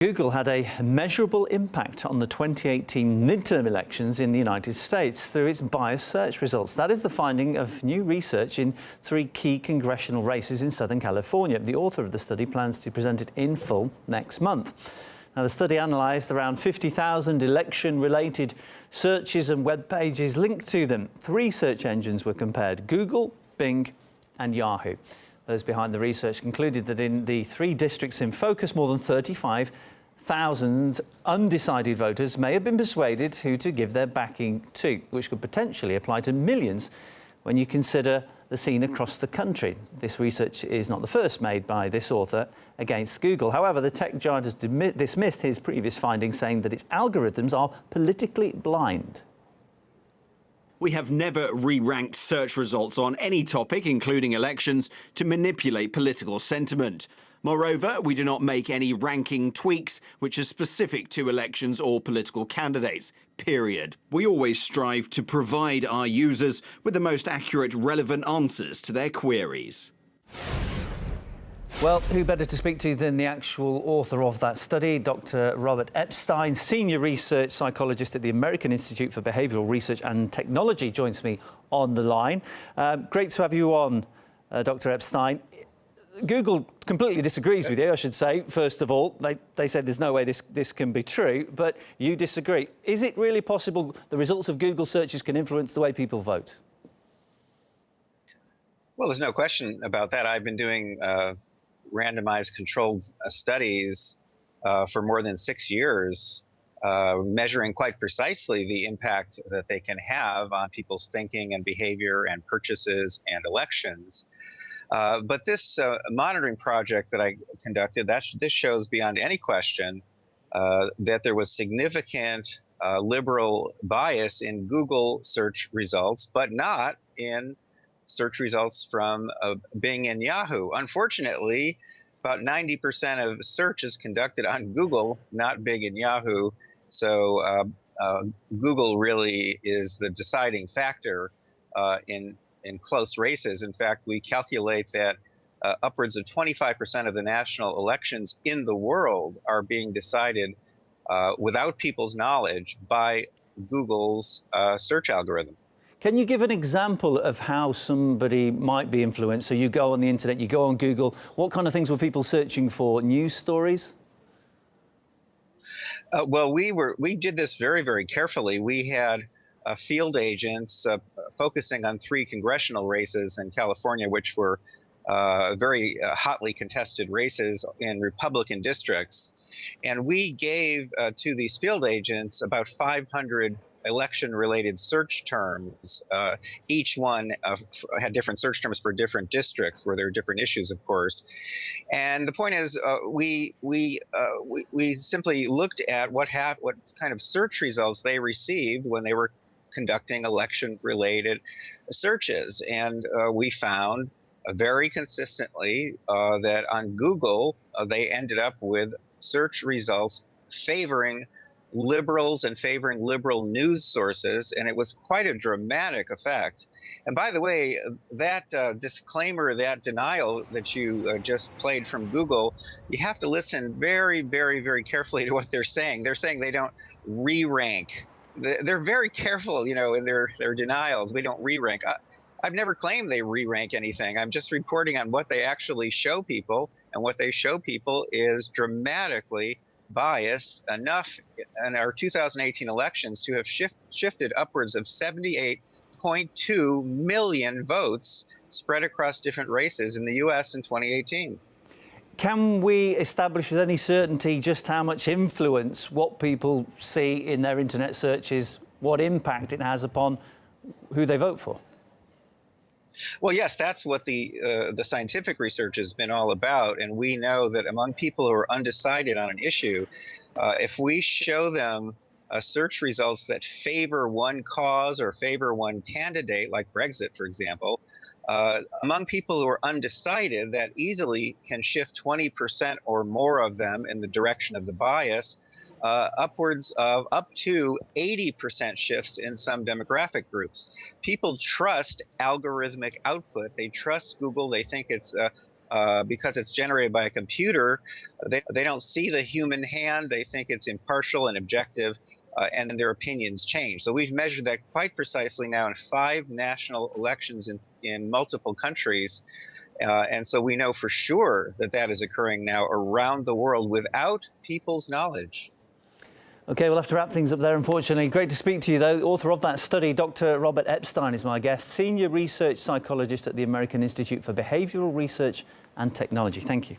Google had a measurable impact on the 2018 midterm elections in the United States through its biased search results. That is the finding of new research in 3 key congressional races in Southern California. The author of the study plans to present it in full next month. Now, the study analysed around 50,000 election-related searches and web pages linked to them. 3 search engines were compared: Google, Bing and Yahoo. Those behind the research concluded that in the 3 districts in focus, more than 35,000 undecided voters may have been persuaded who to give their backing to, which could potentially apply to millions when you consider the scene across the country. This research is not the first made by this author against Google. However, the tech giant has dismissed his previous findings, saying that its algorithms are politically blind. We have never re-ranked search results on any topic, including elections, to manipulate political sentiment. Moreover, we do not make any ranking tweaks which are specific to elections or political candidates, period. We always strive to provide our users with the most accurate, relevant answers to their queries. Well, who better to speak to than the actual author of that study, Dr. Robert Epstein, Senior Research Psychologist at the American Institute for Behavioural Research and Technology, joins me on the line. Great to have you on, Dr. Epstein. Google completely disagrees with you, I should say. First of all, they said there's no way this can be true, but you disagree. Is it really possible the results of Google searches can influence the way people vote? Well, there's no question about that. I've been doing randomized controlled studies for more than 6 years, measuring quite precisely the impact that they can have on people's thinking and behavior and purchases and elections. But this monitoring project that I conducted, this shows beyond any question that there was significant liberal bias in Google search results, but not in search results from Bing and Yahoo. Unfortunately, about 90% of search is conducted on Google, not Bing and Yahoo. So Google really is the deciding factor in close races. In fact, we calculate that upwards of 25% of the national elections in the world are being decided without people's knowledge by Google's search algorithm. Can you give an example of how somebody might be influenced? So you go on the internet, you go on Google. What kind of things were people searching for? News stories? Well, we did this very, very carefully. We had field agents focusing on 3 congressional races in California, which were very hotly contested races in Republican districts. And we gave to these field agents about 500 election-related search terms. Each one had different search terms for different districts, where there are different issues, of course. And the point is, we simply looked at what kind of search results they received when they were conducting election-related searches, and we found very consistently that on Google they ended up with search results favoring liberals and favoring liberal news sources, and it was quite a dramatic effect. And by the way, that disclaimer, that denial that you just played from Google, you have to listen very, very, very carefully to what they're saying. They're saying they don't re-rank. They're very careful, in their denials. We don't re-rank. I've never claimed they re-rank anything. I'm just reporting on what they actually show people, and what they show people is dramatically biased enough in our 2018 elections to have shifted upwards of 78.2 million votes spread across different races in the U.S. in 2018. Can we establish with any certainty just how much influence what people see in their internet searches, what impact it has upon who they vote for? Well, yes, that's what the scientific research has been all about. And we know that among people who are undecided on an issue, if we show them search results that favor one cause or favor one candidate, like Brexit, for example, among people who are undecided, that easily can shift 20% or more of them in the direction of the bias, upwards of up to 80% shifts in some demographic groups. People trust algorithmic output. They trust Google. They think it's because it's generated by a computer, they don't see the human hand. They think it's impartial and objective, and then their opinions change. So we've measured that quite precisely now in 5 national elections in multiple countries. And so we know for sure that that is occurring now around the world without people's knowledge. OK, we'll have to wrap things up there, unfortunately. Great to speak to you, though. The author of that study, Dr. Robert Epstein, is my guest, Senior Research Psychologist at the American Institute for Behavioural Research and Technology. Thank you.